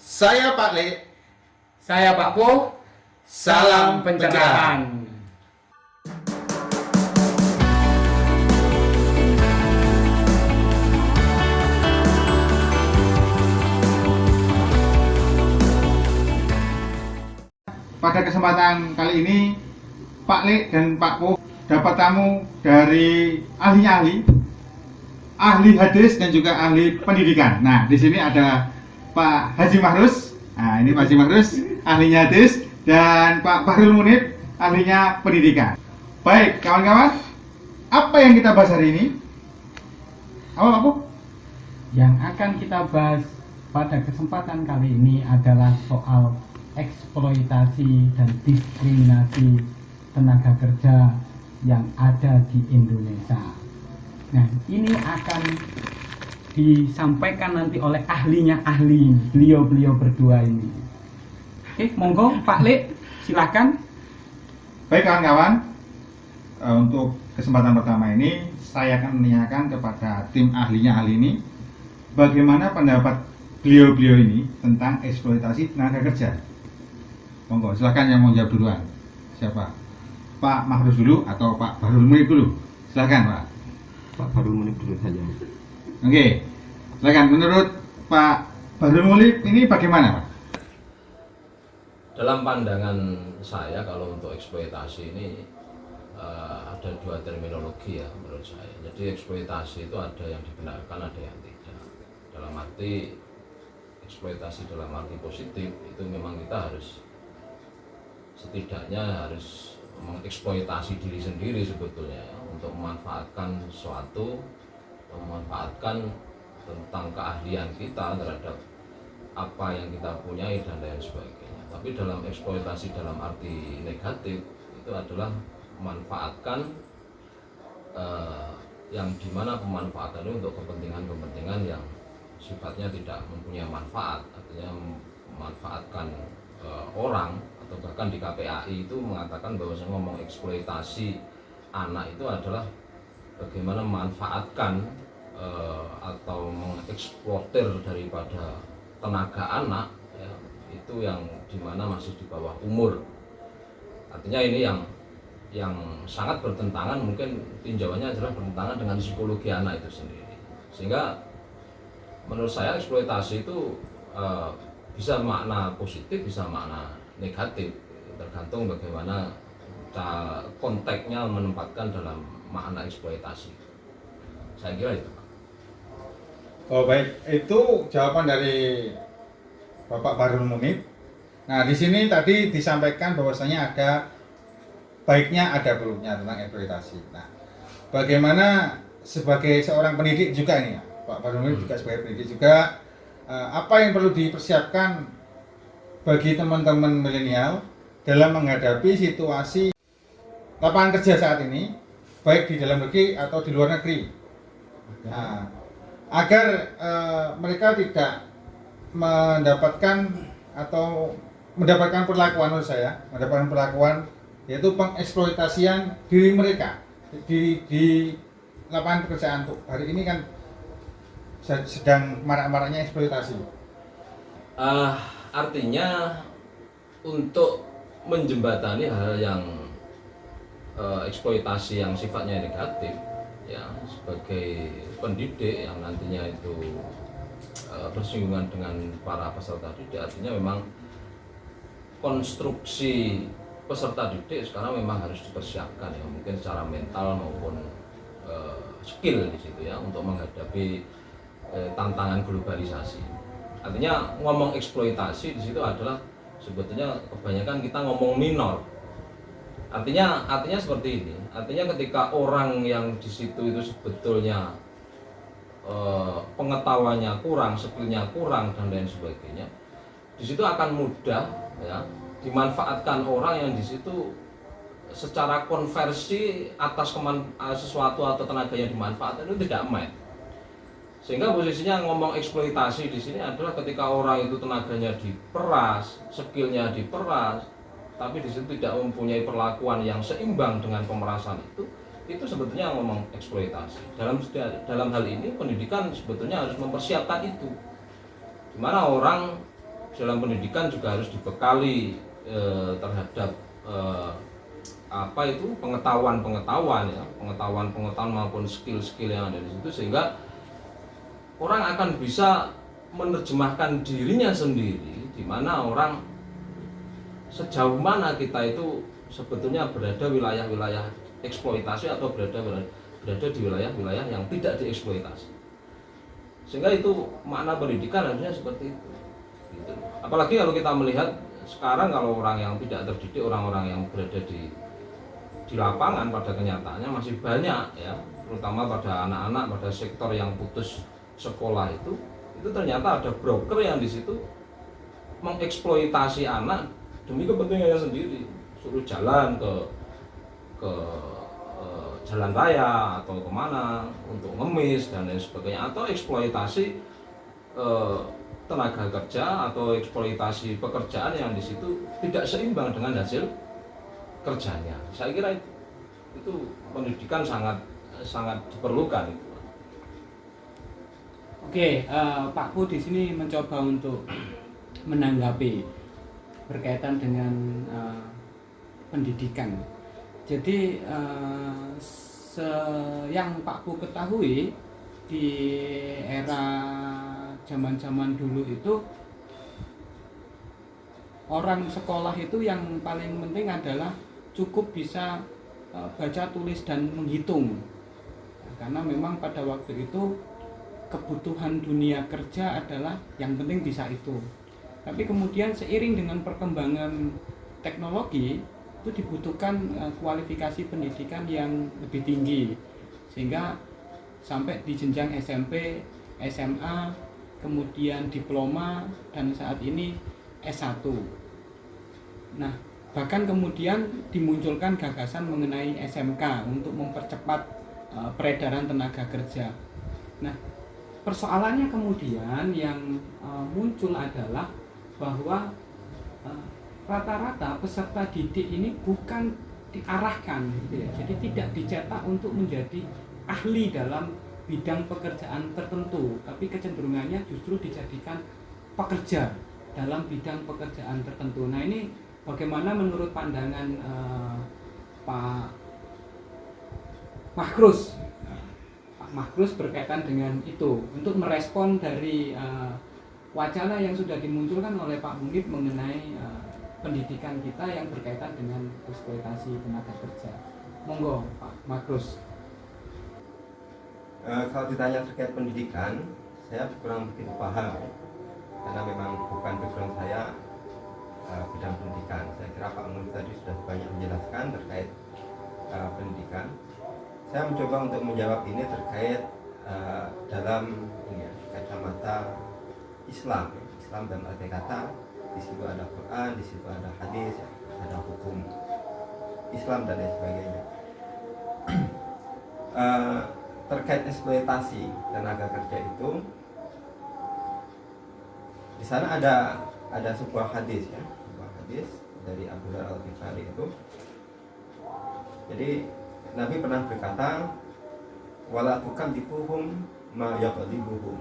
Saya Pak Le. Saya Pak Po. Salam pencerahan. Pada kesempatan kali ini, Pak Le dan Pak Po dapat tamu dari ahli-ahli, ahli hadis dan juga ahli pendidikan. Nah, di sini ada Pak Haji Mahrus. Nah, ini Pak Haji Mahrus, ahlinya hadis, dan Pak Bahrul Munib, ahlinya pendidikan. Baik, kawan-kawan, apa yang kita bahas hari ini? Apa, Pak Po? Yang akan kita bahas pada kesempatan kali ini adalah soal eksploitasi dan diskriminasi tenaga kerja yang ada di Indonesia. Nah, ini akan disampaikan nanti oleh ahlinya ahli, beliau berdua ini. Oke, monggo Pak Le, silakan. Baik kawan-kawan, untuk kesempatan pertama ini saya akan menanyakan kepada tim ahlinya ahli ini bagaimana pendapat beliau-beliau ini tentang eksploitasi tenaga kerja. Monggo, silakan yang mau jawab duluan. Siapa? Pak Mahrus dulu atau Pak Bahrul Munib dulu? Silakan Pak. Pak Bahrul Munib dulu saja. Oke, silakan. Menurut Pak Bahrul Munib ini bagaimana Pak? Dalam pandangan saya, kalau untuk eksploitasi ini ada dua terminologi ya menurut saya. Jadi eksploitasi itu ada yang dibenarkan, ada yang tidak. Dalam arti eksploitasi dalam arti positif itu memang kita harus setidaknya harus mengeksploitasi diri sendiri sebetulnya ya, untuk memanfaatkan sesuatu, memanfaatkan tentang keahlian kita terhadap apa yang kita punyai dan lain sebagainya. Tapi dalam eksploitasi dalam arti negatif itu adalah memanfaatkan yang dimana pemanfaatan itu untuk kepentingan-kepentingan yang sifatnya tidak mempunyai manfaat, artinya memanfaatkan orang, atau bahkan di KPAI itu mengatakan bahwa saya ngomong eksploitasi anak itu adalah bagaimana memanfaatkan atau mengeksploitir daripada tenaga anak ya, itu yang dimana masih di bawah umur. Artinya ini yang sangat bertentangan, mungkin tinjauannya adalah bertentangan dengan psikologi anak itu sendiri. Sehingga menurut saya eksploitasi itu bisa makna positif, bisa makna negatif, tergantung bagaimana konteksnya menempatkan dalam makna eksploitasi. Saya kira itu. Oh baik, itu jawaban dari Bapak Bahrul Munib. Nah di sini tadi disampaikan bahwasanya ada baiknya ada buruknya tentang eksploitasi. Nah, bagaimana sebagai seorang pendidik juga ini, Pak Bahrul Munib juga sebagai pendidik juga, apa yang perlu dipersiapkan bagi teman-teman milenial dalam menghadapi situasi lapangan kerja saat ini, baik di dalam negeri atau di luar negeri, nah, agar mereka tidak mendapatkan perlakuan, menurut saya, mendapatkan perlakuan yaitu pengeksploitasian diri mereka di lapangan pekerjaan. Untuk hari ini kan sedang marak-maraknya eksploitasi. Artinya untuk menjembatani hal yang eksploitasi yang sifatnya negatif ya, sebagai pendidik yang nantinya itu bersinggungan dengan para peserta didik, artinya memang konstruksi peserta didik sekarang memang harus dipersiapkan ya, mungkin secara mental maupun skill di situ ya, untuk menghadapi tantangan globalisasi. Artinya ngomong eksploitasi di situ adalah sebetulnya kebanyakan kita ngomong minor. Artinya seperti ini. Artinya ketika orang yang di situ itu sebetulnya pengetahuannya kurang, skillnya kurang dan lain sebagainya, di situ akan mudah ya dimanfaatkan orang yang di situ secara konversi atas sesuatu atau tenaga yang dimanfaatkan itu tidak match. Sehingga posisinya ngomong eksploitasi di sini adalah ketika orang itu tenaganya diperas, skillnya diperas, tapi di situ tidak mempunyai perlakuan yang seimbang dengan pemerasan itu sebetulnya ngomong eksploitasi. Dalam hal ini pendidikan sebetulnya harus mempersiapkan itu, dimana orang dalam pendidikan juga harus dibekali terhadap pengetahuan maupun skill-skill yang ada di situ, sehingga orang akan bisa menerjemahkan dirinya sendiri, di mana orang sejauh mana kita itu sebetulnya berada wilayah-wilayah eksploitasi atau berada di wilayah-wilayah yang tidak dieksploitasi. Sehingga itu makna pendidikan harusnya seperti itu. Gitu. Apalagi kalau kita melihat sekarang, kalau orang yang tidak terdidik, orang-orang yang berada di lapangan pada kenyataannya masih banyak ya, terutama pada anak-anak pada sektor yang putus sekolah itu ternyata ada broker yang di situ mengeksploitasi anak demi kepentingannya sendiri, suruh jalan ke jalan raya atau kemana untuk ngemis dan lain sebagainya, atau eksploitasi tenaga kerja atau eksploitasi pekerjaan yang di situ tidak seimbang dengan hasil kerjanya. Saya kira itu pendidikan sangat diperlukan. Oke, Pak Pu di sini mencoba untuk menanggapi berkaitan dengan pendidikan. Jadi yang Pak Pu ketahui di era zaman-zaman dulu itu, orang sekolah itu yang paling penting adalah cukup bisa baca, tulis, dan menghitung. Karena memang pada waktu itu kebutuhan dunia kerja adalah yang penting bisa itu. Tapi kemudian seiring dengan perkembangan teknologi itu dibutuhkan kualifikasi pendidikan yang lebih tinggi, sehingga sampai di jenjang SMP, SMA, kemudian diploma, dan saat ini S1. Nah, bahkan kemudian dimunculkan gagasan mengenai SMK untuk mempercepat peredaran tenaga kerja. Nah, persoalannya kemudian yang muncul adalah bahwa rata-rata peserta didik ini bukan diarahkan, gitu ya. Jadi tidak dicetak untuk menjadi ahli dalam bidang pekerjaan tertentu, tapi kecenderungannya justru dijadikan pekerja dalam bidang pekerjaan tertentu. Nah, ini bagaimana menurut pandangan Pak Makrus? Makrus berkaitan dengan itu untuk merespon dari wacana yang sudah dimunculkan oleh Pak Munib mengenai pendidikan kita yang berkaitan dengan eksploitasi tenaga kerja. Monggo Pak Makrus. Kalau ditanya terkait pendidikan, saya kurang begitu paham karena memang bukan background saya bidang pendidikan. Saya kira Pak Munib tadi sudah banyak menjelaskan terkait pendidikan. Saya mencoba untuk menjawab ini terkait dalam kacamata Islam dalam arti kata, di situ ada Quran, di situ ada hadis, ada hukum Islam dan lain sebagainya. Terkait eksploitasi tenaga kerja itu, di sana ada sebuah hadis ya, sebuah hadis dari Abu Dzar Al-Ghifari itu. Jadi Nabi pernah berkata, wala tukallifuhum ma yaqdibuhum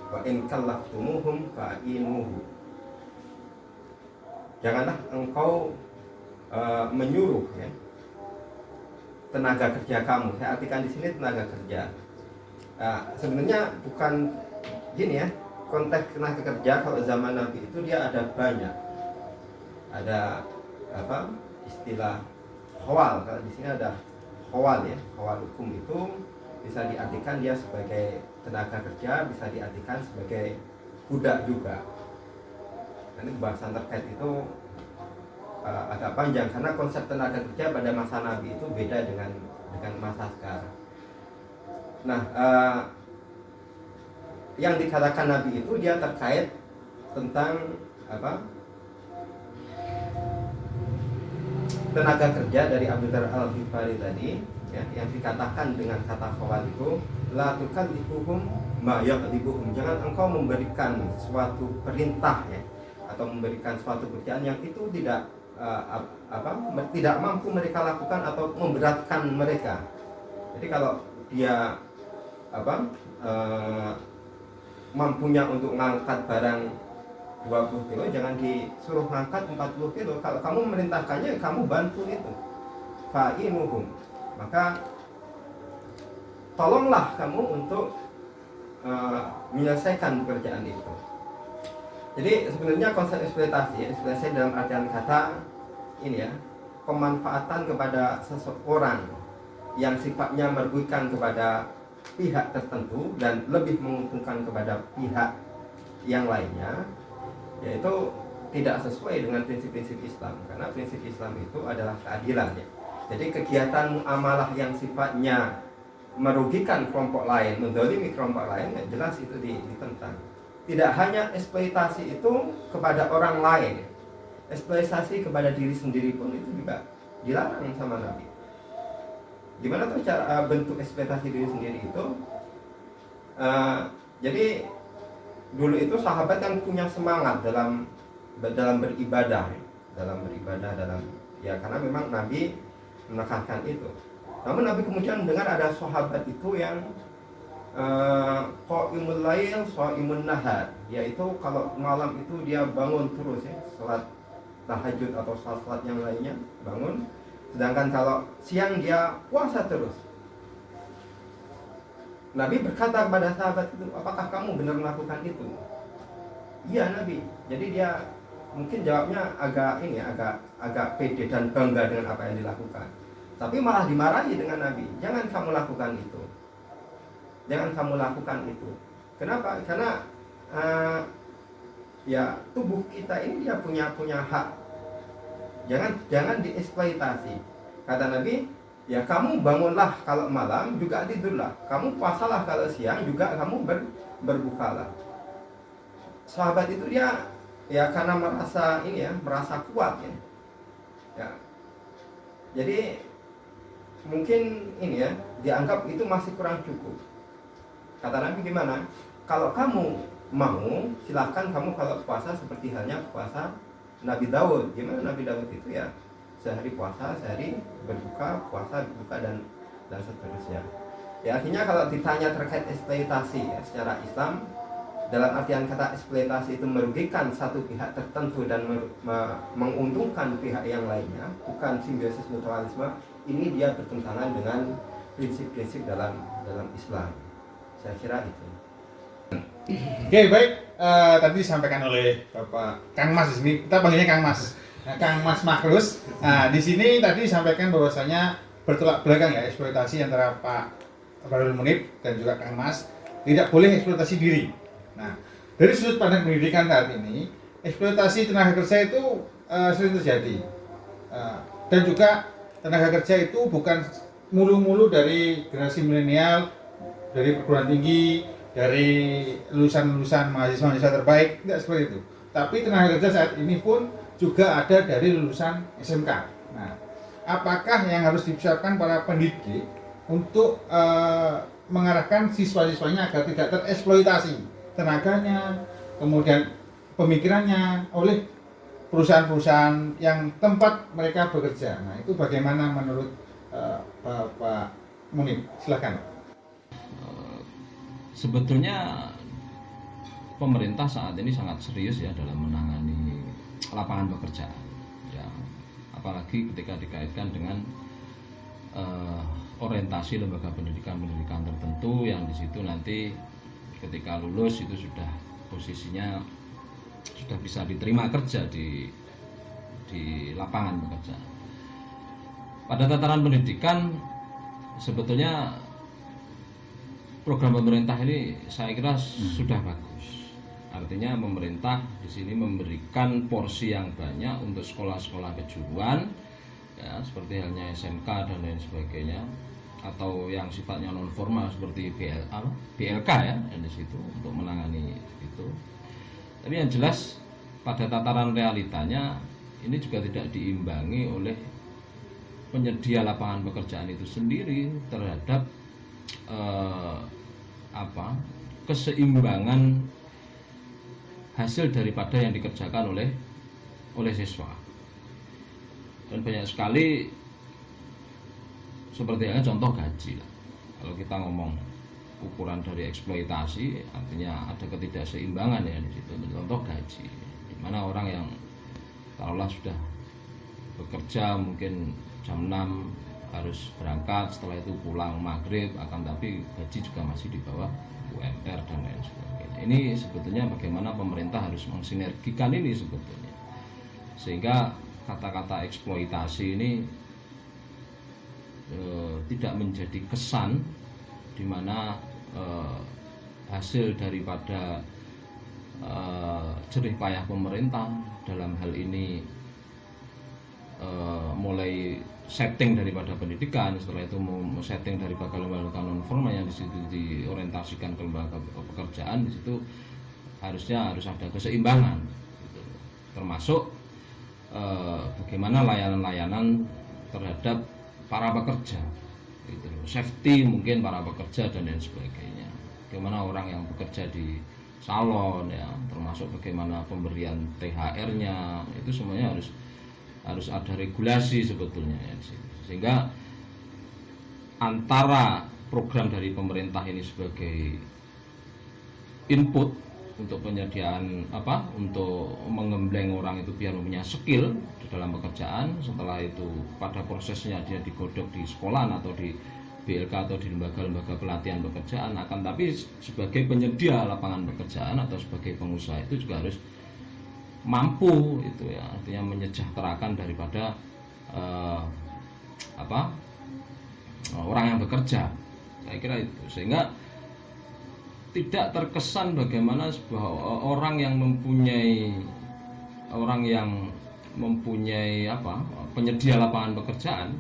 wa in kallaftumuhum fa'inuhu. Janganlah engkau menyuruh ya, tenaga kerja kamu. Saya artikan di sini tenaga kerja. Sebenarnya bukan gini ya, konteks tenaga kerja kalau zaman Nabi itu dia ada banyak. Ada istilah khawal. Kalau di sini ada khawal ya, khawal hukum itu bisa diartikan dia sebagai tenaga kerja, bisa diartikan sebagai budak juga. Nanti pembahasan terkait itu agak panjang karena konsep tenaga kerja pada masa Nabi itu beda dengan masa sekarang. Nah, yang dikatakan Nabi itu dia terkait tentang tenaga kerja dari Abu Dzar Al-Ghifari tadi ya, yang dikatakan dengan kata khawal itu la tukallifuhum ma yaqdibuhum. Jangan engkau memberikan suatu perintah ya, atau memberikan suatu pekerjaan yang itu tidak mampu mereka lakukan atau memberatkan mereka. Jadi kalau dia mampunya untuk mengangkat barang 20 kilo jangan disuruh ngangkat 40 kilo. Kalau kamu memerintahkannya, kamu bantu itu. Fa'inuhum. Maka tolonglah kamu untuk menyelesaikan pekerjaan itu. Jadi sebenarnya konsep eksploitasi dalam artian kata ini ya, pemanfaatan kepada seseorang yang sifatnya merugikan kepada pihak tertentu dan lebih menguntungkan kepada pihak yang lainnya, yaitu tidak sesuai dengan prinsip-prinsip Islam. Karena prinsip Islam itu adalah keadilan ya. Jadi kegiatan muamalah yang sifatnya merugikan kelompok lain, mendolimi kelompok lain, ya jelas itu ditentang. Tidak hanya eksploitasi itu kepada orang lain, eksploitasi kepada diri sendiri pun itu juga dilarang sama Nabi. Gimana tuh cara bentuk eksploitasi diri sendiri itu? Jadi dulu itu sahabat yang punya semangat dalam beribadah, ya karena memang Nabi menekankan itu. Namun Nabi kemudian mendengar ada sahabat itu yang qaimul lail, shaimun nahar, yaitu kalau malam itu dia bangun terus ya, salat tahajud atau salat yang lainnya bangun, sedangkan kalau siang dia puasa terus. Nabi berkata kepada sahabat itu, apakah kamu benar melakukan itu? Iya Nabi. Jadi dia mungkin jawabnya agak pede dan bangga dengan apa yang dilakukan. Tapi malah dimarahi dengan Nabi. Jangan kamu lakukan itu. Jangan kamu lakukan itu. Kenapa? Karena ya tubuh kita ini dia punya hak. Jangan dieksploitasi. Kata Nabi, ya kamu bangunlah kalau malam, juga tidurlah. Kamu puasalah kalau siang, juga kamu berbukalah. Sahabat itu dia ya karena merasa kuat ya. Ya. Jadi mungkin ini ya dianggap itu masih kurang cukup. Kata Nabi gimana? Kalau kamu mau, silahkan kamu kalau puasa seperti halnya puasa Nabi Daud. Gimana Nabi Daud itu ya? Sehari puasa, sehari berbuka, puasa, berbuka dan seterusnya. Ya artinya kalau ditanya terkait eksploitasi ya, secara Islam, dalam artian kata eksploitasi itu merugikan satu pihak tertentu dan menguntungkan pihak yang lainnya, bukan simbiosis mutualisme. Ini dia bertentangan dengan prinsip-prinsip dalam Islam. Saya kira itu. Oke, baik. Tadi disampaikan oleh Bapak Kang Mas di sini. Kita panggilnya Kang Mas. Nah, Kang Mas Makrus. Nah, di sini tadi disampaikan bahwasanya bertolak belakang ya eksploitasi antara Pak Bahrul Munib dan juga Kang Mas. Tidak boleh eksploitasi diri. Nah, dari sudut pandang pendidikan saat ini, eksploitasi tenaga kerja itu sering terjadi. Dan juga tenaga kerja itu bukan mulu-mulu dari generasi milenial, dari perguruan tinggi, dari lulusan-lulusan mahasiswa terbaik, tidak seperti itu. Tapi tenaga kerja saat ini pun juga ada dari lulusan SMK. Nah, apakah yang harus dipersiapkan para pendidik untuk mengarahkan siswa-siswanya agar tidak tereksploitasi tenaganya, kemudian pemikirannya oleh perusahaan-perusahaan yang tempat mereka bekerja. Nah, itu bagaimana menurut Bapak Munib? Silakan. Sebetulnya pemerintah saat ini sangat serius ya dalam menangani lapangan pekerjaan. Ya, apalagi ketika dikaitkan dengan orientasi lembaga pendidikan tertentu yang di situ nanti ketika lulus itu sudah posisinya sudah bisa diterima kerja di lapangan pekerjaan. Pada tataran pendidikan sebetulnya program pemerintah ini saya kira sudah bagus. Artinya pemerintah di sini memberikan porsi yang banyak untuk sekolah-sekolah kejuruan, ya seperti halnya SMK dan lain sebagainya, atau yang sifatnya non formal seperti BLK ya di situ untuk menangani itu. Tapi yang jelas pada tataran realitanya ini juga tidak diimbangi oleh penyedia lapangan pekerjaan itu sendiri terhadap keseimbangan hasil daripada yang dikerjakan oleh siswa. Dan banyak sekali seperti halnya contoh gaji lah. Kalau kita ngomong ukuran dari eksploitasi, artinya ada ketidakseimbangan ya di situ. Contoh gaji. di mana orang yang taruhlah sudah bekerja mungkin jam 6 harus berangkat, setelah itu pulang maghrib, akan tapi gaji juga masih di bawah UMR dan lain sebagainya. Ini sebetulnya bagaimana pemerintah harus mensinergikan ini sebetulnya, sehingga kata-kata eksploitasi ini tidak menjadi kesan di mana hasil daripada jerih payah pemerintah dalam hal ini mulai setting daripada pendidikan, setelah itu mau setting daripada lembaga non formal yang di situ diorientasikan ke lembaga pekerjaan, di situ harus ada keseimbangan, gitu. Termasuk bagaimana layanan-layanan terhadap para pekerja, gitu. Safety mungkin para pekerja dan lain sebagainya. Bagaimana orang yang bekerja di salon, ya, termasuk bagaimana pemberian THR-nya, itu semuanya harus ada regulasi sebetulnya, ya, sehingga antara program dari pemerintah ini sebagai input untuk penyediaan untuk mengembleng orang itu biar punya skill di dalam pekerjaan, setelah itu pada prosesnya dia digodok di sekolah atau di BLK atau di lembaga-lembaga pelatihan pekerjaan, akan tapi sebagai penyedia lapangan pekerjaan atau sebagai pengusaha itu juga harus mampu itu, ya, artinya menyejahterakan daripada orang yang bekerja. Saya kira itu, sehingga tidak terkesan bagaimana sebuah orang yang mempunyai penyedia lapangan pekerjaan,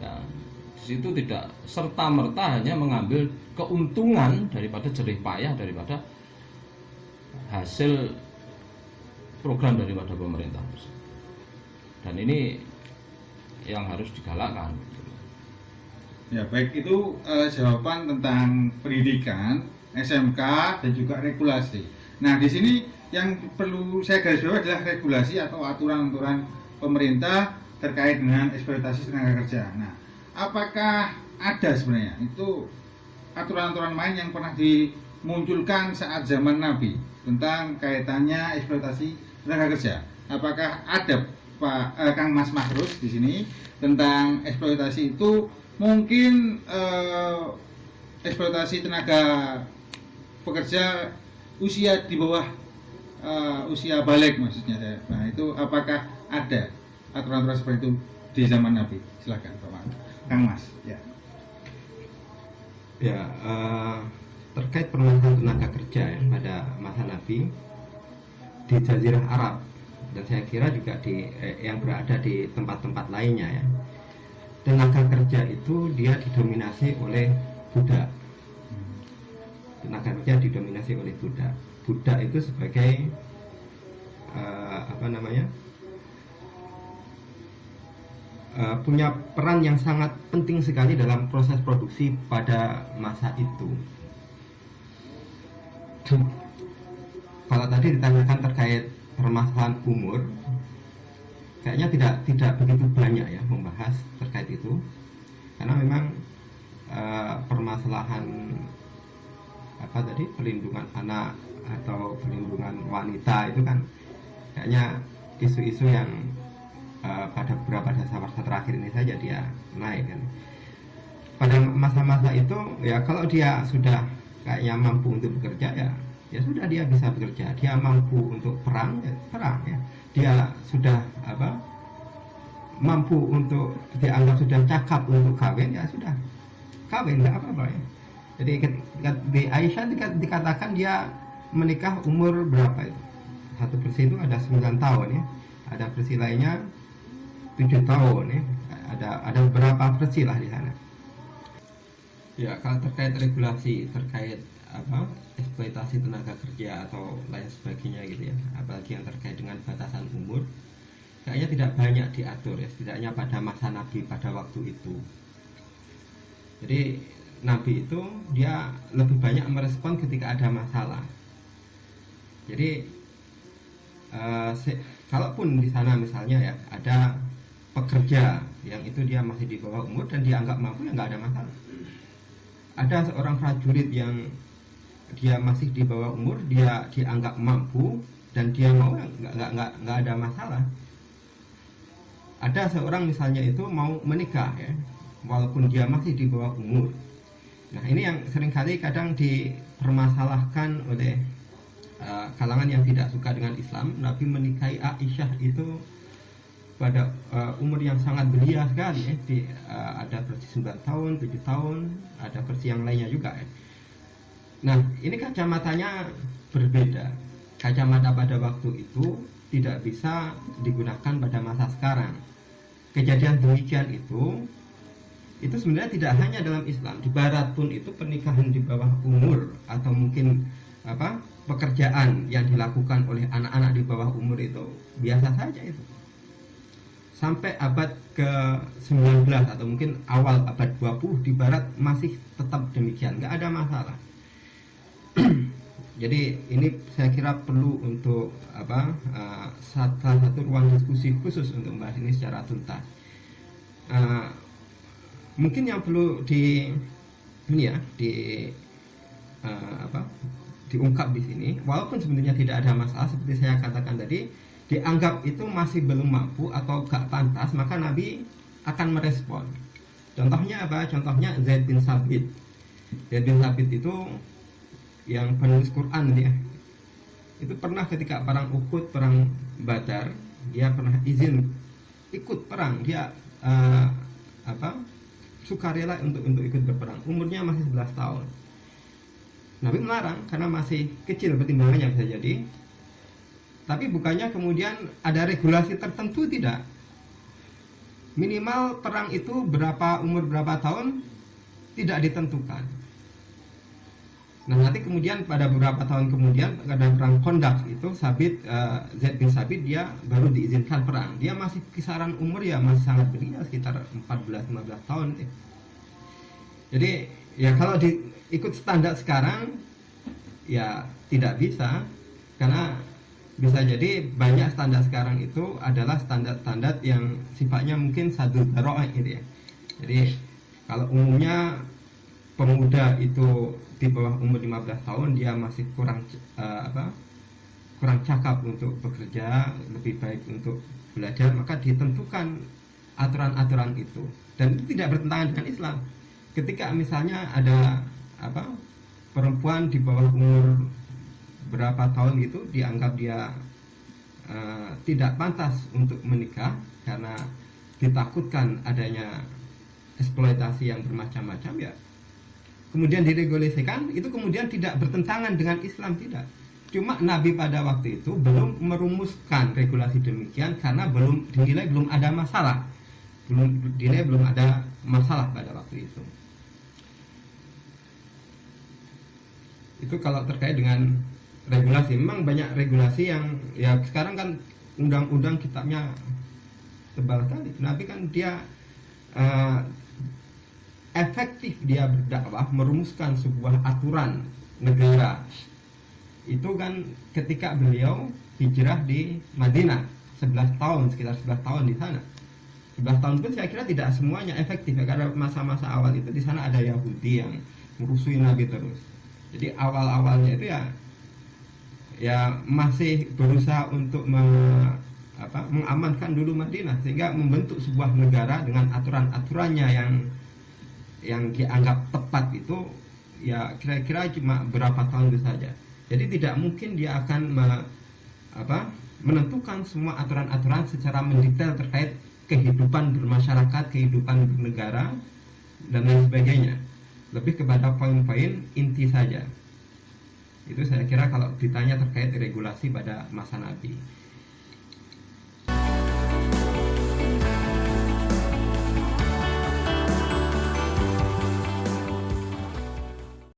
ya, di situ tidak serta merta hanya mengambil keuntungan daripada jerih payah daripada hasil program daripada pemerintah, dan ini yang harus digalakkan. Ya, baik, itu jawaban tentang pendidikan, SMK dan juga regulasi. Nah, di sini yang perlu saya garis bawahi adalah regulasi atau aturan-aturan pemerintah terkait dengan eksploitasi tenaga kerja. Nah, apakah ada sebenarnya itu aturan-aturan main yang pernah dimunculkan saat zaman Nabi tentang kaitannya eksploitasi tenaga kerja? Apakah ada Pak Kang Mas Mahrus di sini tentang eksploitasi itu? Mungkin eksploitasi tenaga pekerja usia di bawah usia balik maksudnya saya. Nah, itu apakah ada aturan-aturan seperti itu di zaman Nabi? Silakan Pak Kang Mas. Ya. Ya, terkait permasalahan tenaga kerja ya, pada masa Nabi di Jazirah Arab, dan saya kira juga yang berada di tempat-tempat lainnya, ya, tenaga kerja itu dia didominasi oleh budak. Tenaga kerja didominasi oleh budak. Budak itu sebagai punya peran yang sangat penting sekali dalam proses produksi pada masa itu. Kalau tadi ditanyakan terkait permasalahan umur, kayaknya tidak begitu banyak ya membahas terkait itu, karena memang permasalahan perlindungan anak atau perlindungan wanita itu kan kayaknya isu-isu yang pada beberapa masa terakhir ini saja dia naik kan. Pada masa-masa itu ya, kalau dia sudah kayaknya mampu untuk bekerja, ya sudah dia bisa bekerja. Dia mampu untuk perang, ya perang, ya. Dia sudah mampu untuk dianggap sudah cakap untuk kawin, ya sudah kawin, nggak apa-apa ya. Jadi di Aisyah dikatakan dia menikah umur berapa itu? Satu versi itu ada 9 tahun ya, ada versi lainnya 7 tahun ya, ada beberapa versi lah di sana. Ya, kalau terkait regulasi terkait eksploitasi tenaga kerja atau lain sebagainya gitu ya, apalagi yang terkait dengan batasan umur, kayaknya tidak banyak diatur ya, setidaknya pada masa Nabi pada waktu itu. Jadi Nabi itu dia lebih banyak merespon ketika ada masalah. Jadi kalaupun di sana misalnya ya ada pekerja yang itu dia masih di bawah umur dan dianggap mampu, ya nggak ada masalah. Ada seorang prajurit yang dia masih di bawah umur, dia dianggap mampu, dan dia mau, nggak ada masalah. Ada seorang misalnya itu mau menikah ya, walaupun dia masih di bawah umur. Nah ini yang seringkali kadang dipermasalahkan oleh kalangan yang tidak suka dengan Islam. Nabi menikahi Aisyah itu pada umur yang sangat belia sekali ya. Ada versi 9 tahun, 7 tahun, ada versi yang lainnya juga ya. Nah ini kacamatanya berbeda. Kacamata pada waktu itu tidak bisa digunakan pada masa sekarang. Kejadian demikian itu sebenarnya tidak hanya dalam Islam. Di Barat pun itu pernikahan di bawah umur atau mungkin pekerjaan yang dilakukan oleh anak-anak di bawah umur itu biasa saja itu. Sampai abad ke-19 atau mungkin awal abad 20 di Barat masih tetap demikian, nggak ada masalah. Jadi ini saya kira perlu untuk salah satu ruang diskusi khusus untuk membahas ini secara tuntas. Mungkin yang perlu diungkap di sini, walaupun sebenarnya tidak ada masalah seperti saya katakan tadi, dianggap itu masih belum mampu atau gak pantas, maka Nabi akan merespon. Contohnya apa? Contohnya Zaid bin Sabit. Zaid bin Sabit itu yang penulis Quran dia. Itu pernah ketika perang Uhud, perang Badar, dia pernah izin ikut perang. Dia sukarela untuk ikut berperang. Umurnya masih 11 tahun. Nabi melarang karena masih kecil pertimbangannya bisa jadi. Tapi bukannya kemudian ada regulasi tertentu, tidak. Minimal perang itu umur berapa tahun tidak ditentukan. Nah nanti kemudian pada beberapa tahun kemudian ada perang Khandaq itu Zaid bin Sabit dia baru diizinkan perang. Dia masih kisaran umur ya masih sangat belia, sekitar 14-15 tahun. Jadi ya kalau ikut standar sekarang ya tidak bisa, karena bisa jadi banyak standar sekarang itu adalah standar-standar yang sifatnya mungkin sadul daro'ah gitu ya. Jadi kalau umumnya pemuda itu di bawah umur 15 tahun dia masih kurang cakap untuk bekerja, lebih baik untuk belajar, maka ditentukan aturan-aturan itu, dan itu tidak bertentangan dengan Islam. Ketika misalnya ada perempuan di bawah umur berapa tahun itu dianggap dia tidak pantas untuk menikah karena ditakutkan adanya eksploitasi yang bermacam-macam ya, kemudian diregulasikan, itu kemudian tidak bertentangan dengan Islam, tidak. Cuma Nabi pada waktu itu belum merumuskan regulasi demikian karena dinilai belum ada masalah. Belum ada masalah pada waktu itu. Itu kalau terkait dengan regulasi. Memang banyak regulasi yang ya sekarang kan undang-undang kitabnya tebal sekali. Nabi kan dia efektif dia berdakwah, merumuskan sebuah aturan negara. Itu kan ketika beliau hijrah di Madinah 11 tahun, sekitar 11 tahun di sana. 11 tahun pun saya kira tidak semuanya efektif ya, karena masa-masa awal itu di sana ada Yahudi yang merusuhi Nabi terus. Jadi awal-awalnya itu ya masih berusaha untuk mengamankan dulu Madinah, sehingga membentuk sebuah negara dengan aturan-aturannya yang dianggap tepat itu ya kira-kira cuma berapa tahun itu saja. Jadi tidak mungkin dia akan menentukan semua aturan-aturan secara mendetail terkait kehidupan bermasyarakat, kehidupan bernegara dan lain sebagainya. Lebih kepada poin-poin inti saja. Itu saya kira kalau ditanya terkait regulasi pada masa Nabi.